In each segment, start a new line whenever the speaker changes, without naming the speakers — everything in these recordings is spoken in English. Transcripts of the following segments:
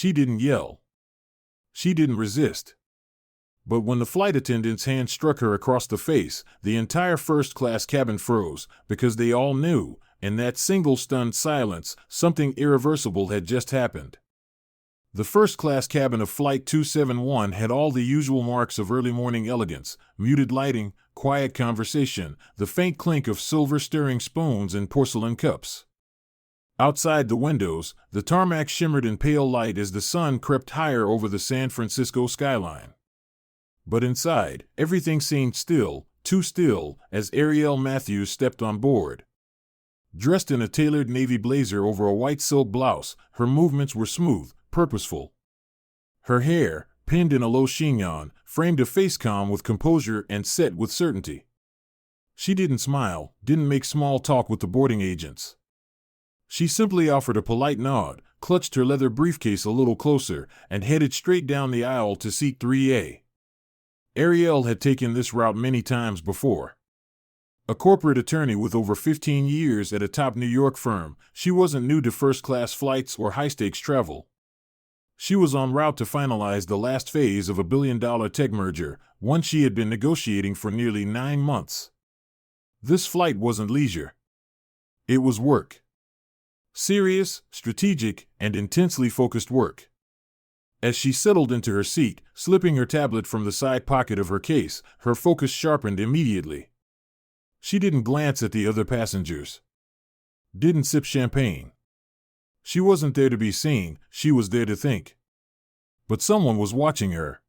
She didn't yell. She didn't resist. But when the flight attendant's hand struck her across the face, the entire first-class cabin froze, because they all knew, in that single stunned silence, something irreversible had just happened. The first-class cabin of Flight 271 had all the usual marks of early morning elegance: muted lighting, quiet conversation, the faint clink of silver stirring spoons and porcelain cups. Outside the windows, the tarmac shimmered in pale light as the sun crept higher over the San Francisco skyline. But inside, everything seemed still, too still, as Ariel Matthews stepped on board. Dressed in a tailored navy blazer over a white silk blouse, her movements were smooth, purposeful. Her hair, pinned in a low chignon, framed a face calm with composure and set with certainty. She didn't smile, didn't make small talk with the boarding agents. She simply offered a polite nod, clutched her leather briefcase a little closer, and headed straight down the aisle to seat 3A. Ariel had taken this route many times before. A corporate attorney with over 15 years at a top New York firm, she wasn't new to first-class flights or high-stakes travel. She was en route to finalize the last phase of a billion-dollar tech merger, one she had been negotiating for nearly 9 months. This flight wasn't leisure. It was work. Serious, strategic, and intensely focused work. As she settled into her seat, slipping her tablet from the side pocket of her case, her focus sharpened immediately. She didn't glance at the other passengers. Didn't sip champagne. She wasn't there to be seen, she was there to think. But someone was watching her.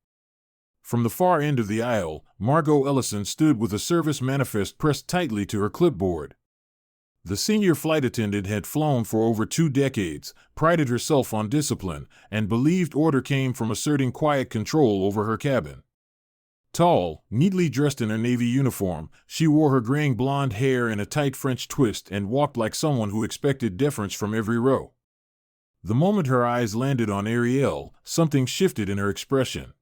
From the far end of the aisle, Margot Ellison stood with a service manifest pressed tightly to her clipboard. The senior flight attendant had flown for over 2 decades, prided herself on discipline, and believed order came from asserting quiet control over her cabin. Tall, neatly dressed in her navy uniform, she wore her graying blonde hair in a tight French twist and walked like someone who expected deference from every row. The moment her eyes landed on Ariel, something shifted in her expression.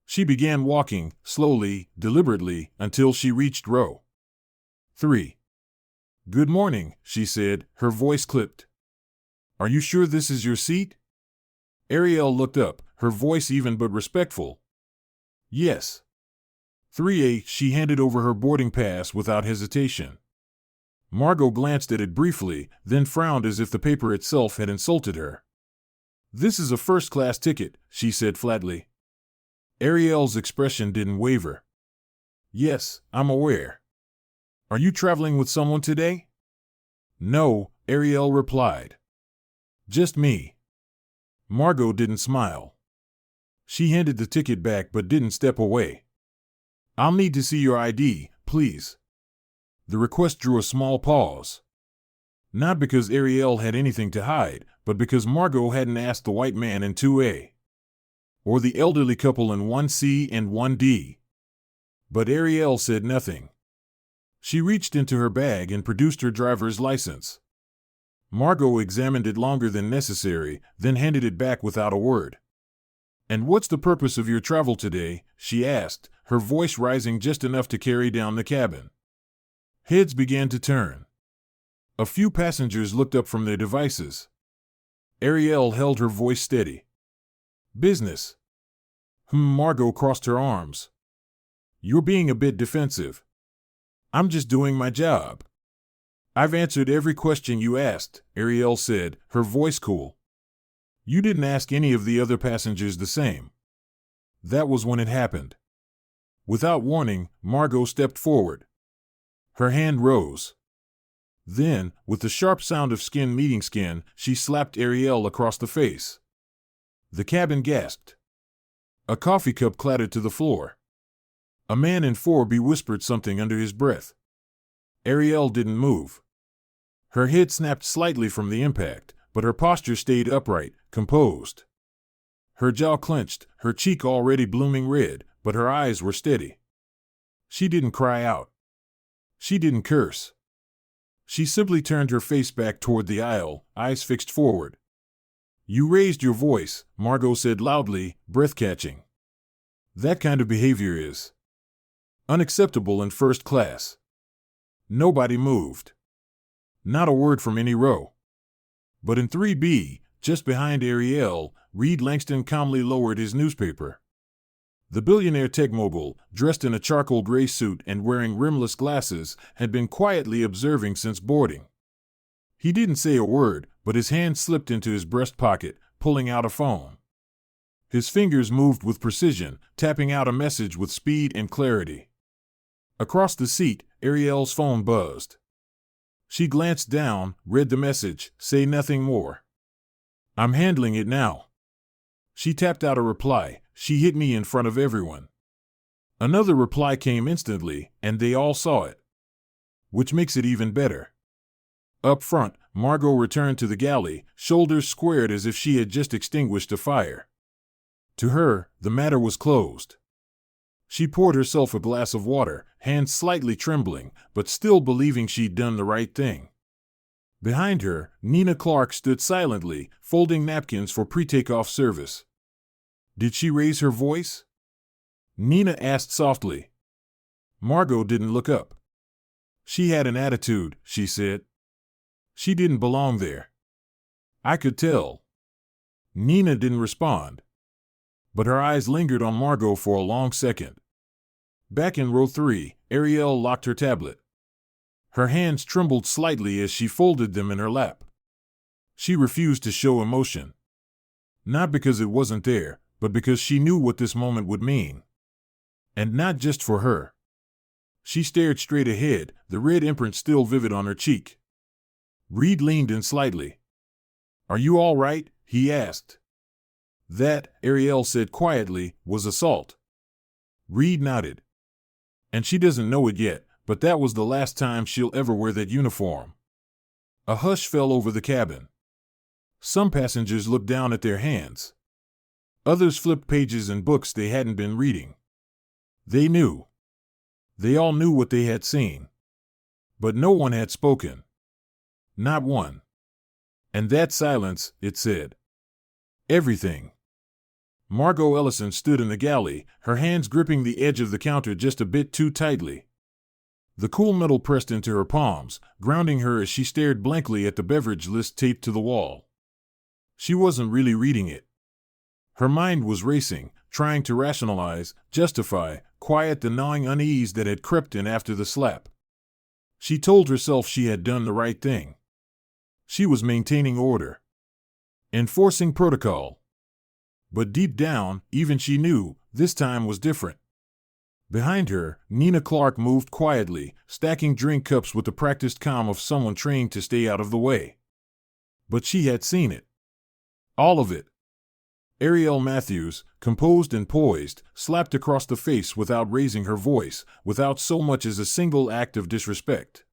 She began walking, slowly, deliberately, until she reached row 3. "Good morning," she said, her voice clipped. "Are you sure this is your seat?" Ariel looked up, her voice even but respectful. "Yes." 3A, she handed over her boarding pass without hesitation. Margot glanced at it briefly, then frowned as if the paper itself had insulted her. "This is a first-class ticket," she said flatly. Ariel's expression didn't waver. "Yes, I'm aware. Are you traveling with someone today?" "No," Ariel replied. "Just me." Margot didn't smile. She handed the ticket back but didn't step away. "I'll need to see your ID, please." The request drew a small pause. Not because Ariel had anything to hide, but because Margot hadn't asked the white man in 2A. Or the elderly couple in 1C and 1D. But Ariel said nothing. She reached into her bag and produced her driver's license. Margot examined it longer than necessary, then handed it back without a word. "And what's the purpose of your travel today?" she asked, her voice rising just enough to carry down the cabin. Heads began to turn. A few passengers looked up from their devices. Ariel held her voice steady. "Business." Margot crossed her arms. "You're being a bit defensive." "I'm just doing my job." "I've answered every question you asked," Ariel said, her voice cool. "You didn't ask any of the other passengers the same." That was when it happened. Without warning, Margot stepped forward. Her hand rose. Then, with the sharp sound of skin meeting skin, she slapped Ariel across the face. The cabin gasped. A coffee cup clattered to the floor. A man in 4B whispered something under his breath. Ariel didn't move. Her head snapped slightly from the impact, but her posture stayed upright, composed. Her jaw clenched, her cheek already blooming red, but her eyes were steady. She didn't cry out. She didn't curse. She simply turned her face back toward the aisle, eyes fixed forward. "You raised your voice," Margot said loudly, breath-catching. "That kind of behavior is unacceptable in first class." Nobody moved. Not a word from any row. But in 3B, Just behind Ariel, Reed Langston calmly lowered his newspaper. The billionaire tech mogul, dressed in a charcoal gray suit and wearing rimless glasses, had been quietly observing since boarding. He didn't say a word, but his hand slipped into his breast pocket, pulling out a phone. His fingers moved with precision, tapping out a message with speed and clarity. Across the seat, Ariel's phone buzzed. She glanced down, read the message, "Say nothing more. I'm handling it now." She tapped out a reply, "She hit me in front of everyone." Another reply came instantly, and they all saw it. Which makes it even better. Up front, Margot returned to the galley, shoulders squared as if she had just extinguished a fire. To her, the matter was closed. She poured herself a glass of water, hands slightly trembling, but still believing she'd done the right thing. Behind her, Nina Clark stood silently, folding napkins for pre-takeoff service. Did she raise her voice? Nina asked softly. Margot didn't look up. She had an attitude, she said. She didn't belong there. I could tell. Nina didn't respond. But her eyes lingered on Margot for a long second. Back in row 3, Ariel locked her tablet. Her hands trembled slightly as she folded them in her lap. She refused to show emotion. Not because it wasn't there, but because she knew what this moment would mean. And not just for her. She stared straight ahead, the red imprint still vivid on her cheek. Reed leaned in slightly. "Are you all right?" he asked. "That," Ariel said quietly, "was assault." Reed nodded. "And she doesn't know it yet, but that was the last time she'll ever wear that uniform." A hush fell over the cabin. Some passengers looked down at their hands. Others flipped pages in books they hadn't been reading. They knew. They all knew what they had seen. But no one had spoken. Not one. And that silence, it said. Everything. Margot Ellison stood in the galley, her hands gripping the edge of the counter just a bit too tightly. The cool metal pressed into her palms, grounding her as she stared blankly at the beverage list taped to the wall. She wasn't really reading it. Her mind was racing, trying to rationalize, justify, quiet the gnawing unease that had crept in after the slap. She told herself she had done the right thing. She was maintaining order. Enforcing protocol. But deep down, even she knew, this time was different. Behind her, Nina Clark moved quietly, stacking drink cups with the practiced calm of someone trained to stay out of the way. But she had seen it. All of it. Ariel Matthews, composed and poised, slapped across the face without raising her voice, without so much as a single act of disrespect.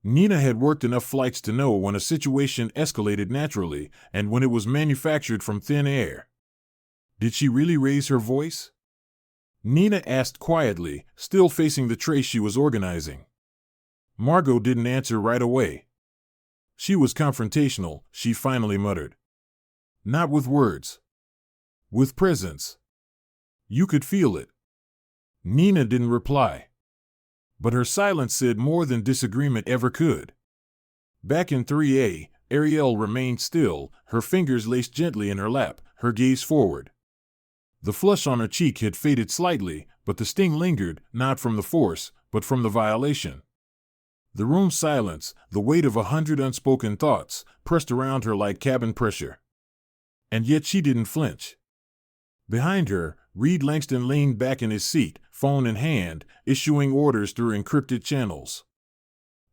Nina had worked enough flights to know when a situation escalated naturally and when it was manufactured from thin air. Did she really raise her voice? Nina asked quietly, still facing the tray she was organizing. Margot didn't answer right away. She was confrontational, she finally muttered. Not with words. With presence. You could feel it. Nina didn't reply. But her silence said more than disagreement ever could. Back in 3A, Ariel remained still, her fingers laced gently in her lap, her gaze forward. The flush on her cheek had faded slightly, but the sting lingered, not from the force, but from the violation. The room's silence, the weight of 100 unspoken thoughts, pressed around her like cabin pressure. And yet she didn't flinch. Behind her, Reed Langston leaned back in his seat, phone in hand, issuing orders through encrypted channels.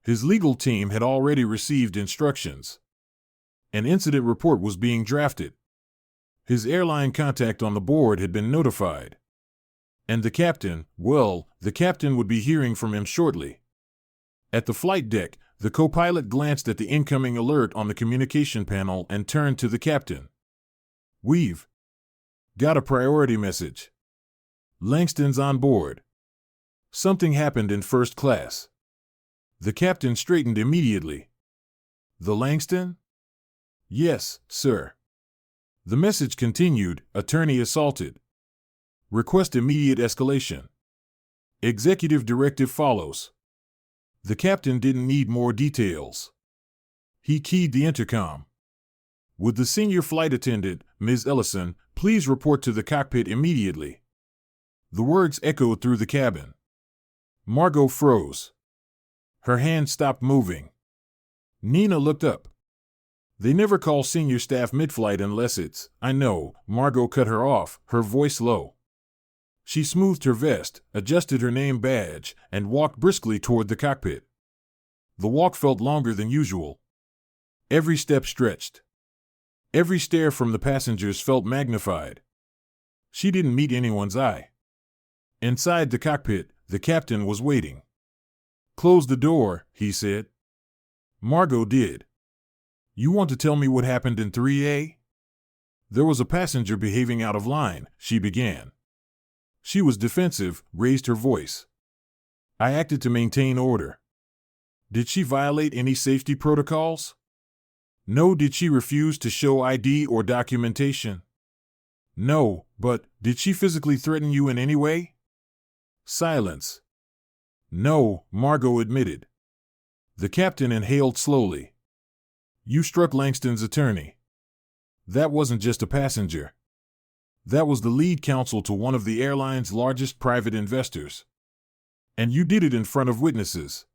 His legal team had already received instructions. An incident report was being drafted. His airline contact on the board had been notified. And the captain, well, the captain would be hearing from him shortly. At the flight deck, the co-pilot glanced at the incoming alert on the communication panel and turned to the captain. "We've got a priority message. Langston's on board. Something happened in first class." The captain straightened immediately. "The Langston?" "Yes, sir." The message continued, "Attorney assaulted. Request immediate escalation. Executive directive follows." The captain didn't need more details. He keyed the intercom. Would the senior flight attendant, Ms. Ellison, please report to the cockpit immediately? The words echoed through the cabin. Margot froze. Her hand stopped moving. Nina looked up. They never call senior staff mid-flight unless it's, I know, Margot cut her off, her voice low. She smoothed her vest, adjusted her name badge, and walked briskly toward the cockpit. The walk felt longer than usual. Every step stretched. Every stare from the passengers felt magnified. She didn't meet anyone's eye. Inside the cockpit, the captain was waiting. Close the door, he said. Margot did. You want to tell me what happened in 3A? There was a passenger behaving out of line, she began. She was defensive, raised her voice. I acted to maintain order. Did she violate any safety protocols? No. Did she refuse to show ID or documentation? No, but did she physically threaten you in any way? Silence. No, Margot admitted. The captain inhaled slowly. You struck Langston's attorney. That wasn't just a passenger. That was the lead counsel to one of the airline's largest private investors. And you did it in front of witnesses.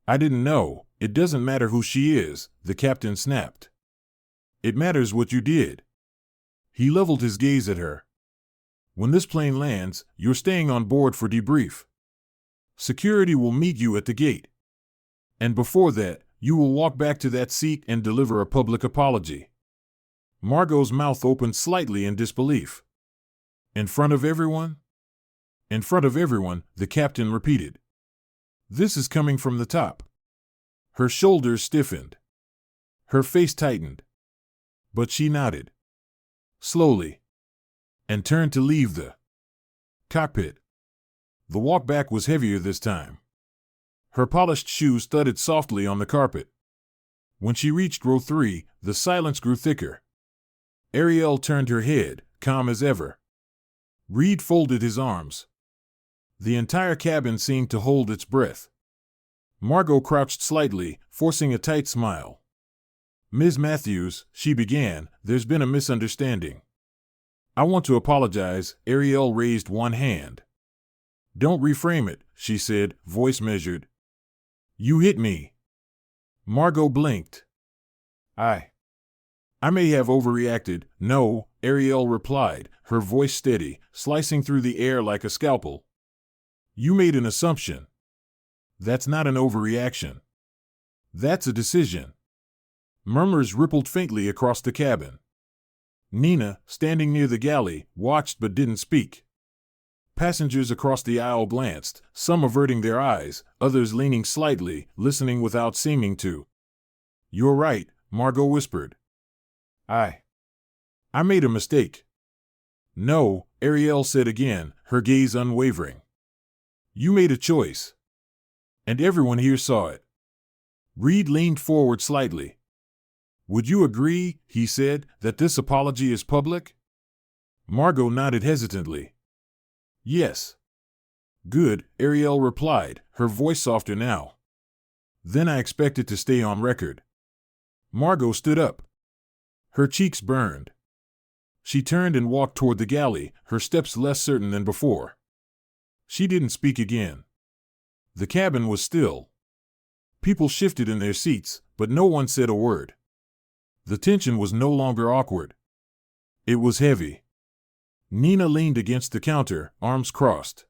I didn't know. It doesn't matter who she is, the captain snapped. It matters what you did. He leveled his gaze at her. When this plane lands, you're staying on board for debrief. Security will meet you at the gate. And before that, you will walk back to that seat and deliver a public apology. Margot's mouth opened slightly in disbelief. In front of everyone? In front of everyone, the captain repeated. This is coming from the top. Her shoulders stiffened. Her face tightened. But she nodded. Slowly. And turned to leave the cockpit. The walk back was heavier this time. Her polished shoes thudded softly on the carpet. When she reached row 3, the silence grew thicker. Ariel turned her head, calm as ever. Reed folded his arms. The entire cabin seemed to hold its breath. Margot crouched slightly, forcing a tight smile. Ms. Matthews, she began, there's been a misunderstanding. I want to apologize. Ariel raised one hand. Don't reframe it, she said, voice measured. You hit me. Margot blinked. I may have overreacted. No, Ariel replied, her voice steady, slicing through the air like a scalpel. You made an assumption. That's not an overreaction. That's a decision. Murmurs rippled faintly across the cabin. Nina, standing near the galley, watched but didn't speak. Passengers across the aisle glanced, some averting their eyes, others leaning slightly, listening without seeming to. You're right, Margot whispered. I made a mistake. No, Ariel said again, her gaze unwavering. You made a choice. And everyone here saw it. Reed leaned forward slightly. Would you agree, he said, that this apology is public? Margot nodded hesitantly. Yes. Good, Ariel replied, her voice softer now. Then I expect it to stay on record. Margot stood up. Her cheeks burned. She turned and walked toward the galley, her steps less certain than before. She didn't speak again. The cabin was still. People shifted in their seats, but no one said a word. The tension was no longer awkward. It was heavy. Nina leaned against the counter, arms crossed.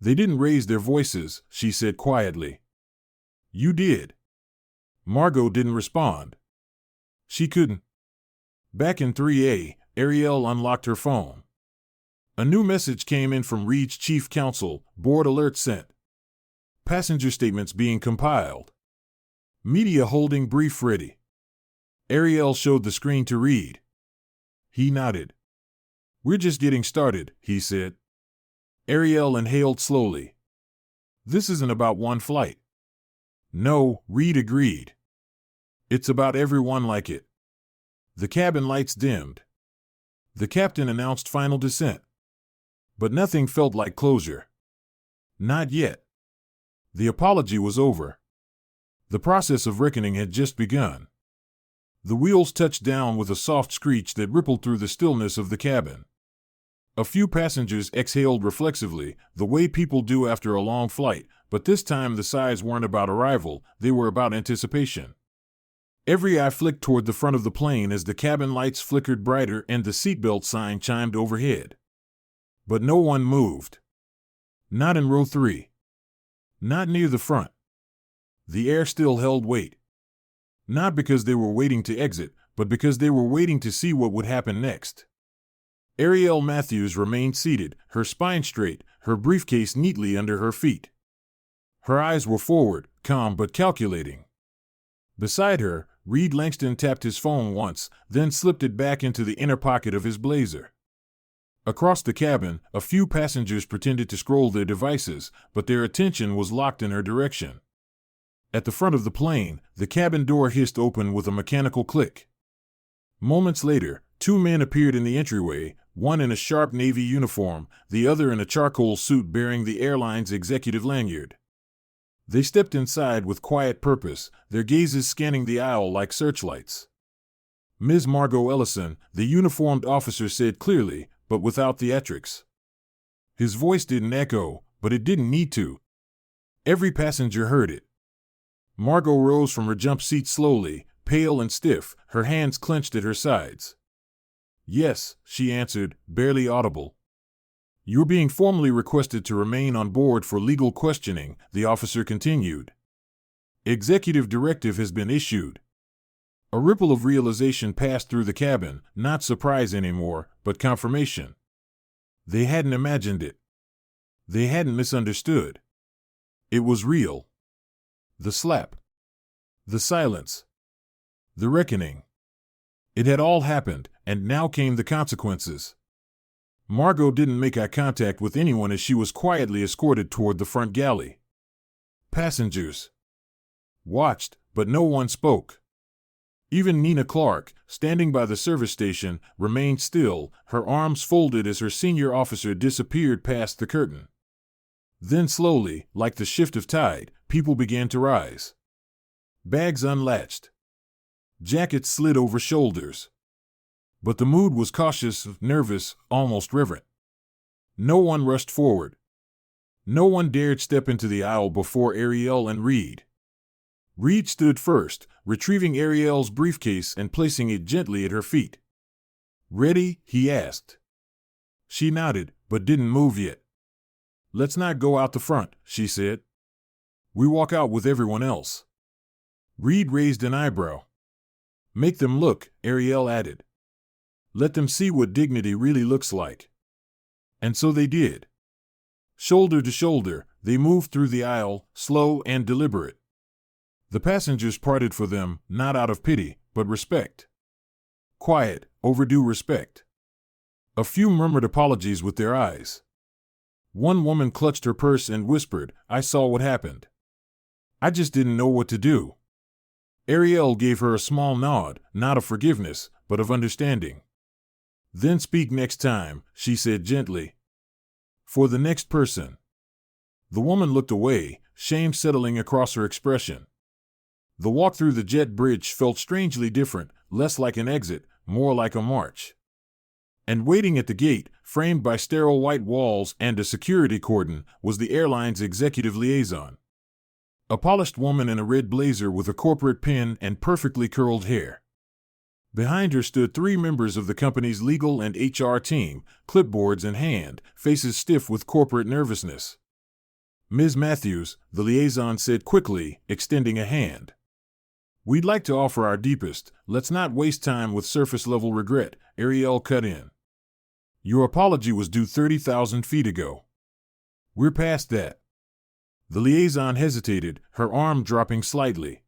They didn't raise their voices, she said quietly. You did. Margot didn't respond. She couldn't. Back in 3A, Ariel unlocked her phone. A new message came in from Reed's chief counsel, board alert sent. Passenger statements being compiled. Media holding brief ready. Ariel showed the screen to Reed. He nodded. We're just getting started, he said. Ariel inhaled slowly. This isn't about one flight. No, Reed agreed. It's about everyone like it. The cabin lights dimmed. The captain announced final descent. But nothing felt like closure. Not yet. The apology was over. The process of reckoning had just begun. The wheels touched down with a soft screech that rippled through the stillness of the cabin. A few passengers exhaled reflexively, the way people do after a long flight, but this time the sighs weren't about arrival, they were about anticipation. Every eye flicked toward the front of the plane as the cabin lights flickered brighter and the seatbelt sign chimed overhead. But no one moved. Not in row 3. Not near the front. The air still held weight. Not because they were waiting to exit, but because they were waiting to see what would happen next. Ariel Matthews remained seated, her spine straight, her briefcase neatly under her feet. Her eyes were forward, calm but calculating. Beside her, Reed Langston tapped his phone once, then slipped it back into the inner pocket of his blazer. Across the cabin, a few passengers pretended to scroll their devices, but their attention was locked in her direction. At the front of the plane, the cabin door hissed open with a mechanical click. Moments later, 2 men appeared in the entryway, one in a sharp navy uniform, the other in a charcoal suit bearing the airline's executive lanyard. They stepped inside with quiet purpose, their gazes scanning the aisle like searchlights. Ms. Margot Ellison, the uniformed officer said clearly, but without theatrics. His voice didn't echo, but it didn't need to. Every passenger heard it. Margot rose from her jump seat slowly, pale and stiff, her hands clenched at her sides. "Yes," she answered, barely audible. "You're being formally requested to remain on board for legal questioning," the officer continued. "Executive directive has been issued." A ripple of realization passed through the cabin, not surprise anymore, but confirmation. They hadn't imagined it. They hadn't misunderstood. It was real. The slap. The silence. The reckoning. It had all happened, and now came the consequences. Margot didn't make eye contact with anyone as she was quietly escorted toward the front galley. Passengers watched, but no one spoke. Even Nina Clark, standing by the service station, remained still, her arms folded as her senior officer disappeared past the curtain. Then slowly, like the shift of tide, people began to rise. Bags unlatched. Jackets slid over shoulders. But the mood was cautious, nervous, almost reverent. No one rushed forward. No one dared step into the aisle before Ariel and Reed. Reed stood first, retrieving Ariel's briefcase and placing it gently at her feet. "Ready?" he asked. She nodded, but didn't move yet. "Let's not go out the front," she said. "We walk out with everyone else." Reed raised an eyebrow. "Make them look," Ariel added. "Let them see what dignity really looks like." And so they did. Shoulder to shoulder, they moved through the aisle, slow and deliberate. The passengers parted for them, not out of pity, but respect. Quiet, overdue respect. A few murmured apologies with their eyes. One woman clutched her purse and whispered, "I saw what happened. I just didn't know what to do." Ariel gave her a small nod, not of forgiveness, but of understanding. "Then speak next time," she said gently. "For the next person." The woman looked away, shame settling across her expression. The walk through the jet bridge felt strangely different, less like an exit, more like a march. And waiting at the gate, framed by sterile white walls and a security cordon, was the airline's executive liaison. A polished woman in a red blazer with a corporate pin and perfectly curled hair. Behind her stood 3 members of the company's legal and HR team, clipboards in hand, faces stiff with corporate nervousness. "Ms. Matthews," the liaison said quickly, extending a hand. "We'd like to offer our deepest, let's not waste time with surface-level regret," Ariel cut in. "Your apology was due 30,000 feet ago. We're past that." The liaison hesitated, her arm dropping slightly.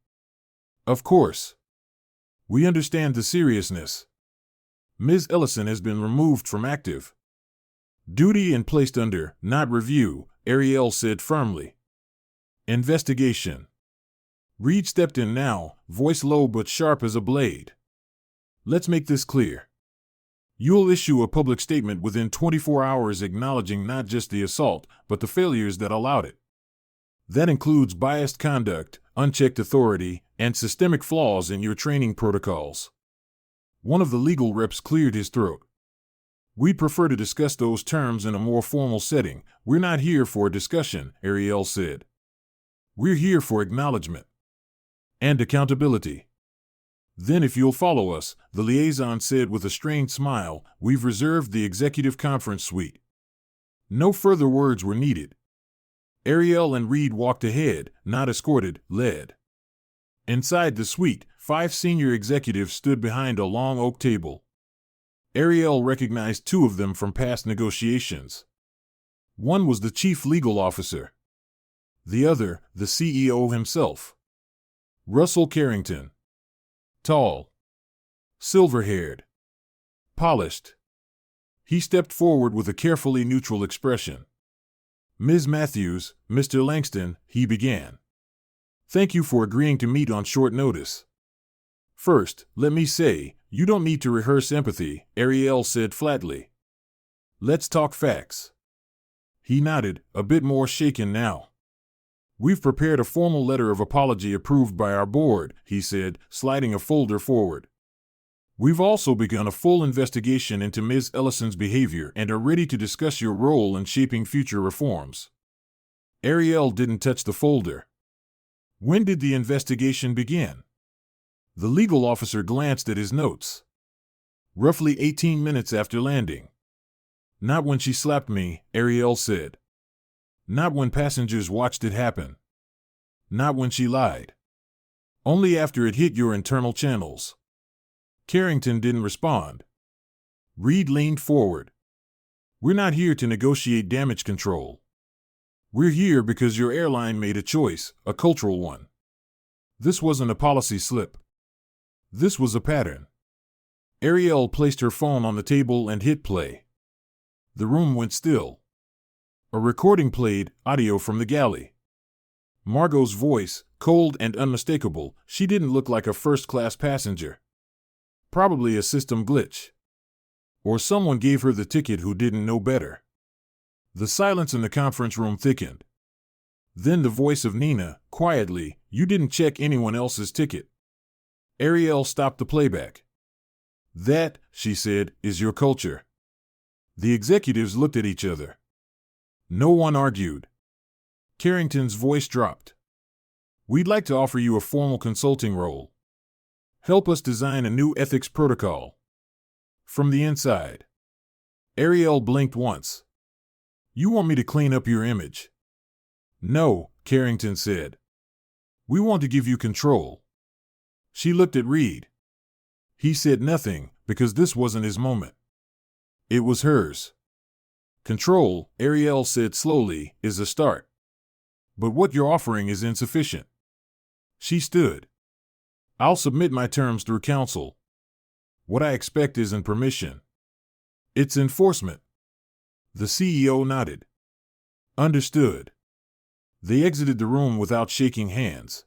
"Of course. We understand the seriousness. Ms. Ellison has been removed from active duty and placed under, not review," Ariel said firmly. "Investigation." Reed stepped in now, voice low but sharp as a blade. "Let's make this clear. You'll issue a public statement within 24 hours acknowledging not just the assault, but the failures that allowed it. That includes biased conduct, unchecked authority, and systemic flaws in your training protocols. One of the legal reps cleared his throat. We'd prefer to discuss those terms in a more formal setting. We're not here for a discussion, Ariel said. We're here for acknowledgement and accountability. Then if you'll follow us, the liaison said with a strained smile, we've reserved the executive conference suite. No further words were needed. Ariel and Reed walked ahead, not escorted, led. Inside the suite, 5 senior executives stood behind a long oak table. Ariel recognized 2 of them from past negotiations. One was the chief legal officer. The other, the CEO himself. Russell Carrington. Tall. Silver-haired. Polished. He stepped forward with a carefully neutral expression. Ms. Matthews, Mr. Langston, he began. Thank you for agreeing to meet on short notice. First, let me say, you don't need to rehearse empathy, Ariel said flatly. Let's talk facts. He nodded, a bit more shaken now. We've prepared a formal letter of apology approved by our board, he said, sliding a folder forward. We've also begun a full investigation into Ms. Ellison's behavior and are ready to discuss your role in shaping future reforms. Ariel didn't touch the folder. When did the investigation begin? The legal officer glanced at his notes. Roughly 18 minutes after landing. Not when she slapped me, Ariel said. Not when passengers watched it happen. Not when she lied. Only after it hit your internal channels. Carrington didn't respond. Reed leaned forward. We're not here to negotiate damage control. We're here because your airline made a choice, a cultural one. This wasn't a policy slip. This was a pattern. Ariel placed her phone on the table and hit play. The room went still. A recording played, audio from the galley. Margot's voice, cold and unmistakable, she didn't look like a first-class passenger. Probably a system glitch. Or someone gave her the ticket who didn't know better. The silence in the conference room thickened. Then the voice of Nina, quietly, you didn't check anyone else's ticket. Ariel stopped the playback. That, she said, is your culture. The executives looked at each other. No one argued. Carrington's voice dropped. We'd like to offer you a formal consulting role. Help us design a new ethics protocol. From the inside. Ariel blinked once. You want me to clean up your image? No, Carrington said. We want to give you control. She looked at Reed. He said nothing, because this wasn't his moment. It was hers. Control, Ariel said slowly, is a start. But what you're offering is insufficient. She stood. I'll submit my terms through counsel. What I expect isn't permission. It's enforcement. The CEO nodded. Understood. They exited the room without shaking hands.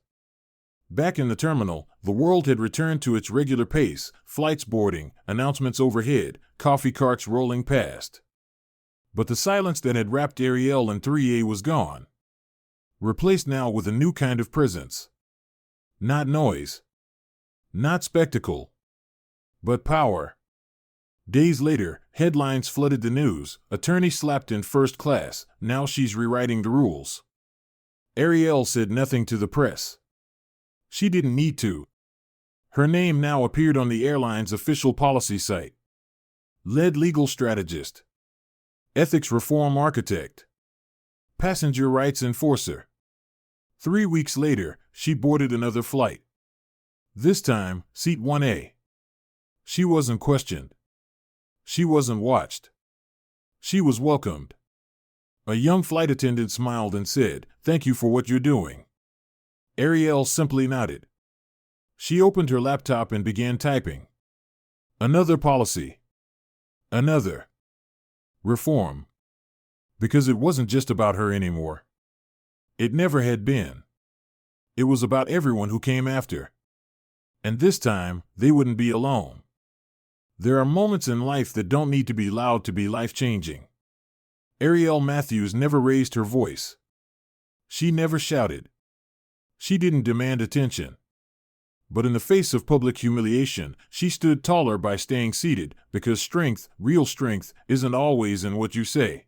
Back in the terminal, the world had returned to its regular pace, flights boarding, announcements overhead, coffee carts rolling past. But the silence that had wrapped Ariel and 3A was gone. Replaced now with a new kind of presence. Not noise. Not spectacle. But power. Days later, headlines flooded the news. Attorney slapped in first class, now she's rewriting the rules. Ariel said nothing to the press. She didn't need to. Her name now appeared on the airline's official policy site. Lead legal strategist. Ethics reform architect. Passenger rights enforcer. 3 weeks later, she boarded another flight. This time, seat 1A. She wasn't questioned. She wasn't watched. She was welcomed. A young flight attendant smiled and said, "Thank you for what you're doing." Ariel simply nodded. She opened her laptop and began typing. Another policy. Another. Reform. Because it wasn't just about her anymore. It never had been. It was about everyone who came after. And this time, they wouldn't be alone. There are moments in life that don't need to be loud to be life-changing. Ariel Matthews never raised her voice. She never shouted. She didn't demand attention. But in the face of public humiliation, she stood taller by staying seated, because strength, real strength, isn't always in what you say.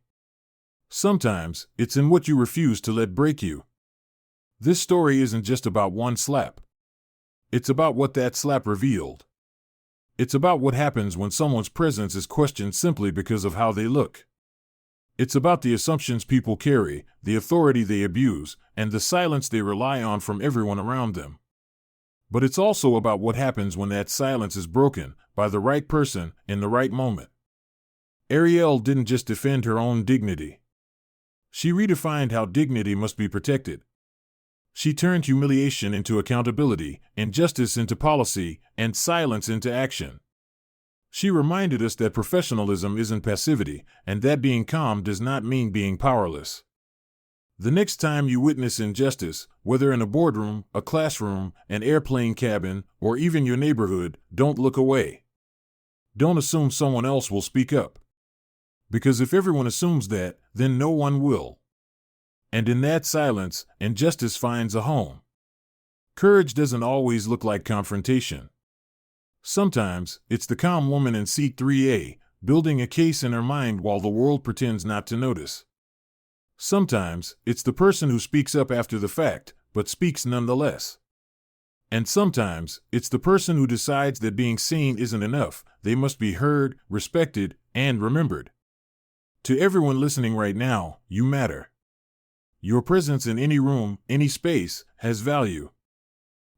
Sometimes, it's in what you refuse to let break you. This story isn't just about one slap. It's about what that slap revealed. It's about what happens when someone's presence is questioned simply because of how they look. It's about the assumptions people carry, the authority they abuse, and the silence they rely on from everyone around them. But it's also about what happens when that silence is broken by the right person in the right moment. Ariel didn't just defend her own dignity. She redefined how dignity must be protected. She turned humiliation into accountability, injustice into policy, and silence into action. She reminded us that professionalism isn't passivity, and that being calm does not mean being powerless. The next time you witness injustice, whether in a boardroom, a classroom, an airplane cabin, or even your neighborhood, don't look away. Don't assume someone else will speak up. Because if everyone assumes that, then no one will. And in that silence, injustice finds a home. Courage doesn't always look like confrontation. Sometimes, it's the calm woman in seat 3A, building a case in her mind while the world pretends not to notice. Sometimes, it's the person who speaks up after the fact, but speaks nonetheless. And sometimes, it's the person who decides that being seen isn't enough, they must be heard, respected, and remembered. To everyone listening right now, you matter. Your presence in any room, any space, has value.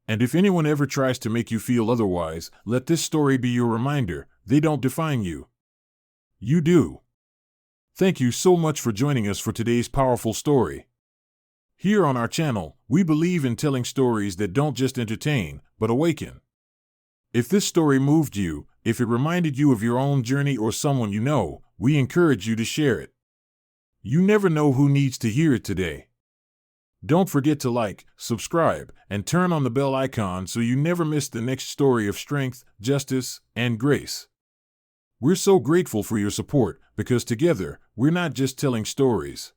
And if anyone ever tries to make you feel otherwise, let this story be your reminder, they don't define you. You do. Thank you so much for joining us for today's powerful story. Here on our channel, we believe in telling stories that don't just entertain, but awaken. If this story moved you, if it reminded you of your own journey or someone you know, we encourage you to share it. You never know who needs to hear it today. Don't forget to like, subscribe, and turn on the bell icon so you never miss the next story of strength, justice, and grace. We're so grateful for your support, because together, we're not just telling stories.